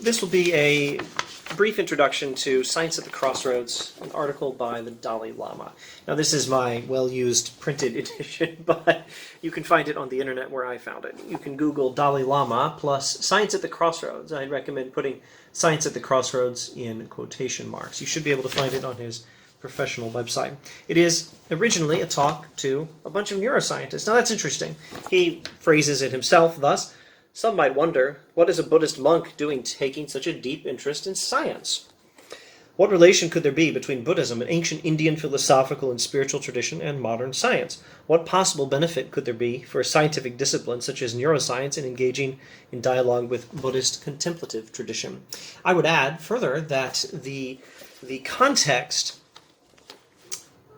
This will be a brief introduction to Science at the Crossroads, an article by the Dalai Lama. Now, this is my well-used printed edition, but you can find it on the internet where I found it. You can Google Dalai Lama plus Science at the Crossroads. I'd recommend putting Science at the Crossroads in quotation marks. You should be able to find it on his professional website. It is originally a talk to a bunch of neuroscientists. Now, that's interesting. He phrases it himself thus: "Some might wonder, what is a Buddhist monk doing taking such a deep interest in science? What relation could there be between Buddhism, an ancient Indian philosophical and spiritual tradition, and modern science? What possible benefit could there be for a scientific discipline such as neuroscience in engaging in dialogue with Buddhist contemplative tradition?" I would add further that the context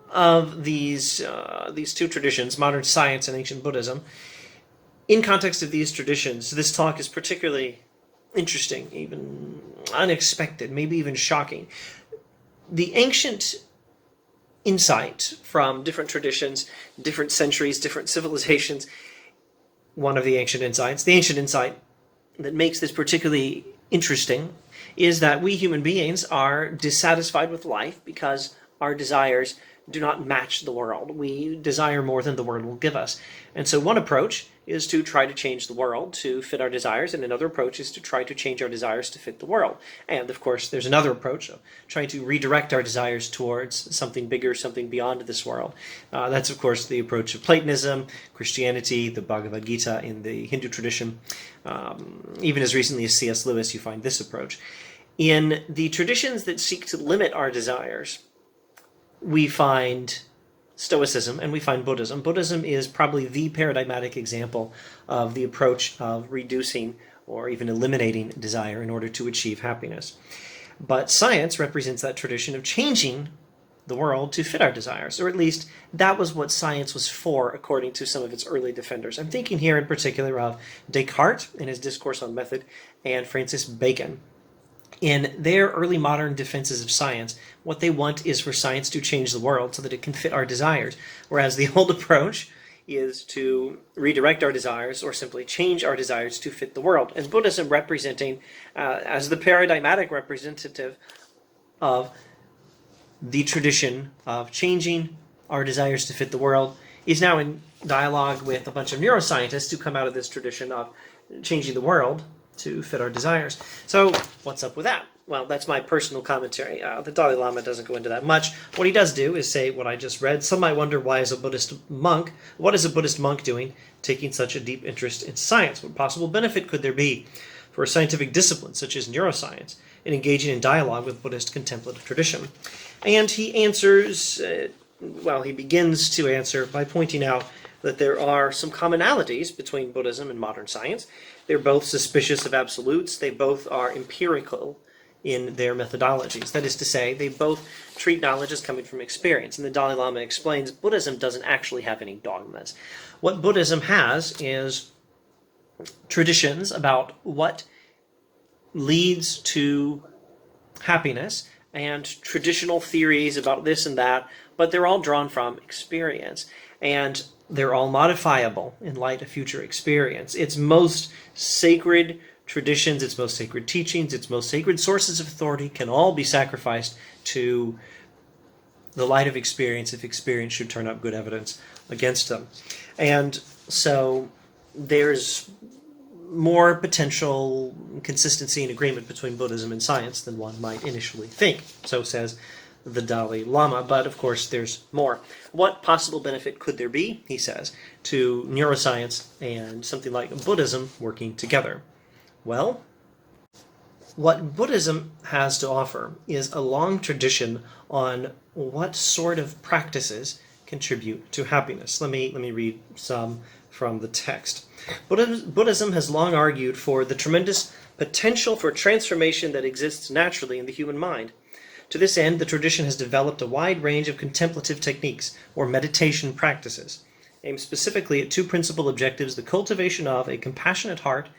of these two traditions, modern science and ancient Buddhism, in context of these traditions, this talk is particularly interesting, even unexpected, maybe even shocking. The ancient insight from different traditions, different centuries, different civilizations, one of the ancient insight that makes this particularly interesting is that we human beings are dissatisfied with life because our desires do not match the world. We desire more than the world will give us. And so one approach is to try to change the world to fit our desires, and another approach is to try to change our desires to fit the world. And of course, there's another approach of trying to redirect our desires towards something bigger, something beyond this world. That's, of course, the approach of Platonism, Christianity, the Bhagavad Gita in the Hindu tradition. Even as recently as C.S. Lewis, you find this approach. In the traditions that seek to limit our desires, we find Stoicism and we find Buddhism. Buddhism is probably the paradigmatic example of the approach of reducing or even eliminating desire in order to achieve happiness. But science represents that tradition of changing the world to fit our desires, or at least that was what science was for, according to some of its early defenders. I'm thinking here in particular of Descartes in his Discourse on Method and Francis Bacon. In their early modern defenses of science, what they want is for science to change the world so that it can fit our desires, whereas the old approach is to redirect our desires or simply change our desires to fit the world. And Buddhism representing as the paradigmatic representative of the tradition of changing our desires to fit the world is now in dialogue with a bunch of neuroscientists who come out of this tradition of changing the world to fit our desires. So what's up with that? Well, that's my personal commentary. The Dalai Lama doesn't go into that much. What he does do is say what I just read. Some might wonder, what is a Buddhist monk doing taking such a deep interest in science? What possible benefit could there be for a scientific discipline such as neuroscience in engaging in dialogue with Buddhist contemplative tradition? And he answers, he begins to answer by pointing out that there are some commonalities between Buddhism and modern science. They're both suspicious of absolutes. They both are empirical in their methodologies. That is to say, they both treat knowledge as coming from experience. And the Dalai Lama explains Buddhism doesn't actually have any dogmas. What Buddhism has is traditions about what leads to happiness and traditional theories about this and that, but they're all drawn from experience. And they're all modifiable in light of future experience. Its most sacred traditions, its most sacred teachings, its most sacred sources of authority can all be sacrificed to the light of experience if experience should turn up good evidence against them. And so there's more potential consistency and agreement between Buddhism and science than one might initially think. So says the Dalai Lama, but of course there's more. What possible benefit could there be, he says, to neuroscience and something like Buddhism working together? Well, what Buddhism has to offer is a long tradition on what sort of practices contribute to happiness. Let me read some from the text. Buddhism has long argued for the tremendous potential for transformation that exists naturally in the human mind. To this end, the tradition has developed a wide range of contemplative techniques, or meditation practices, aimed specifically at two principal objectives: the cultivation of a compassionate heart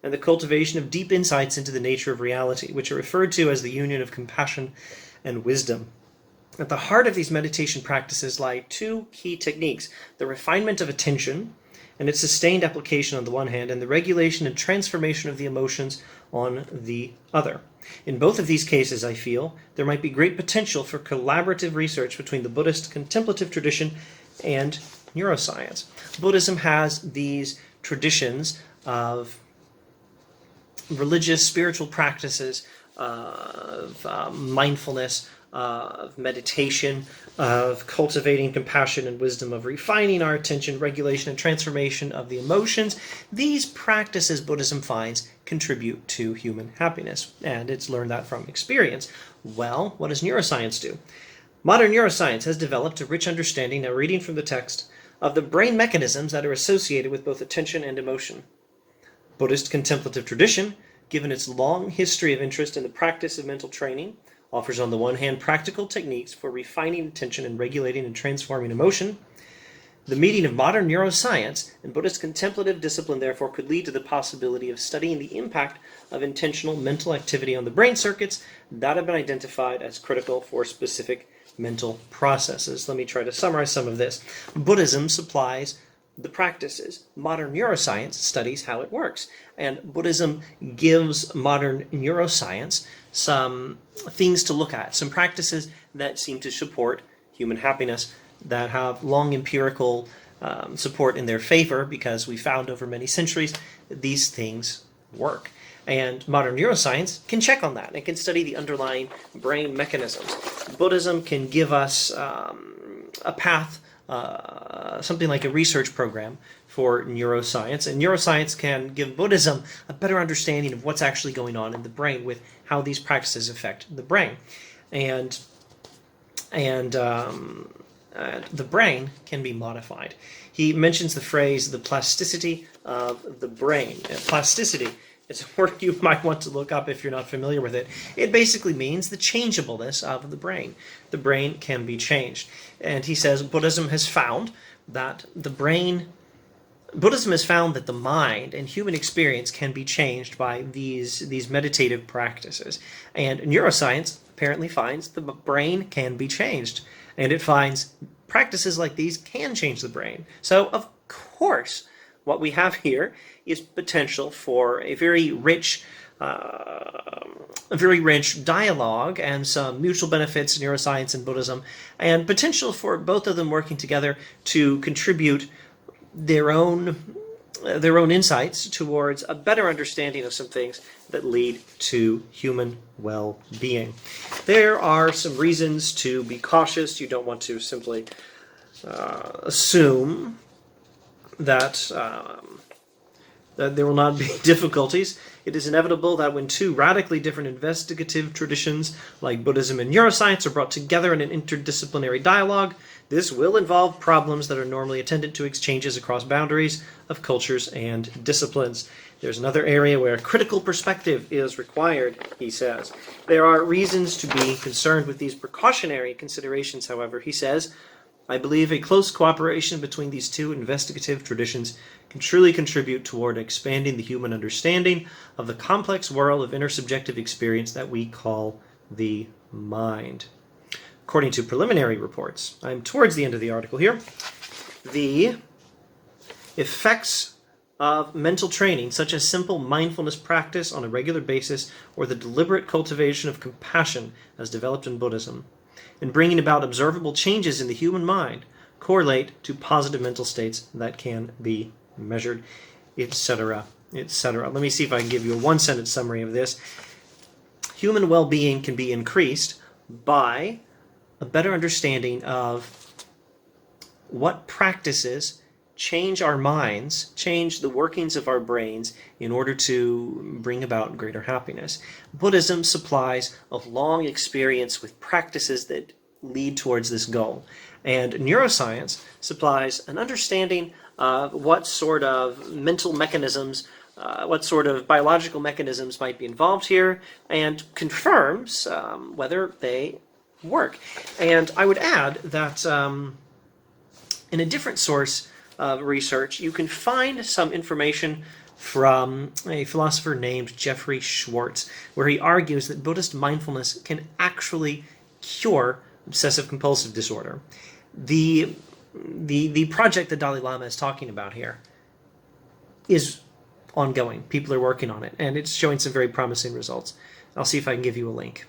and the cultivation of deep insights into the nature of reality, which are referred to as the union of compassion and wisdom. At the heart of these meditation practices lie two key techniques: the refinement of attention and its sustained application on the one hand, and the regulation and transformation of the emotions on the other. In both of these cases, I feel, there might be great potential for collaborative research between the Buddhist contemplative tradition and neuroscience. Buddhism has these traditions of religious, spiritual practices, of mindfulness, of meditation, of cultivating compassion and wisdom, of refining our attention, regulation, and transformation of the emotions. These practices, Buddhism finds, contribute to human happiness, and it's learned that from experience. Well, what does neuroscience do? Modern neuroscience has developed a rich understanding, now reading from the text, of the brain mechanisms that are associated with both attention and emotion. Buddhist contemplative tradition, given its long history of interest in the practice of mental training, offers on the one hand practical techniques for refining attention and regulating and transforming emotion. The meeting of modern neuroscience and Buddhist contemplative discipline, therefore, could lead to the possibility of studying the impact of intentional mental activity on the brain circuits that have been identified as critical for specific mental processes. Let me try to summarize some of this. Buddhism supplies the practices. Modern neuroscience studies how it works. And Buddhism gives modern neuroscience some things to look at, some practices that seem to support human happiness, that have long empirical support in their favor, because we found over many centuries that these things work. And modern neuroscience can check on that. It can study the underlying brain mechanisms. Buddhism can give us a path, something like a research program for neuroscience, and neuroscience can give Buddhism a better understanding of what's actually going on in the brain with how these practices affect the brain. And the brain can be modified. He mentions the phrase, the plasticity of the brain. Plasticity is a word you might want to look up if you're not familiar with it. It basically means the changeableness of the brain. The brain can be changed. And he says Buddhism has found that the mind and human experience can be changed by these meditative practices. And neuroscience apparently finds the brain can be changed. And it finds practices like these can change the brain. So, of course, what we have here is potential for a very rich dialogue and some mutual benefits in neuroscience and Buddhism, and potential for both of them working together to contribute their own insights towards a better understanding of some things that lead to human well-being. There are some reasons to be cautious. You don't want to simply assume that there will not be difficulties. It is inevitable that when two radically different investigative traditions like Buddhism and neuroscience are brought together in an interdisciplinary dialogue, this will involve problems that are normally attendant to exchanges across boundaries of cultures and disciplines. There's another area where a critical perspective is required, he says. There are reasons to be concerned with these precautionary considerations, however. He says, I believe a close cooperation between these two investigative traditions can truly contribute toward expanding the human understanding of the complex world of intersubjective experience that we call the mind. According to preliminary reports, I'm towards the end of the article here, the effects of mental training, such as simple mindfulness practice on a regular basis or the deliberate cultivation of compassion as developed in Buddhism, in bringing about observable changes in the human mind, correlate to positive mental states that can be measured, etc., etc. Let me see if I can give you a one-sentence summary of this. Human well-being can be increased by a better understanding of what practices change our minds, change the workings of our brains in order to bring about greater happiness. Buddhism supplies a long experience with practices that lead towards this goal. And neuroscience supplies an understanding of what sort of mental mechanisms, what sort of biological mechanisms might be involved here, and confirms whether they work. And I would add that in a different source of research, you can find some information from a philosopher named Jeffrey Schwartz, where he argues that Buddhist mindfulness can actually cure obsessive-compulsive disorder. The project that Dalai Lama is talking about here is ongoing. People are working on it, and it's showing some very promising results. I'll see if I can give you a link.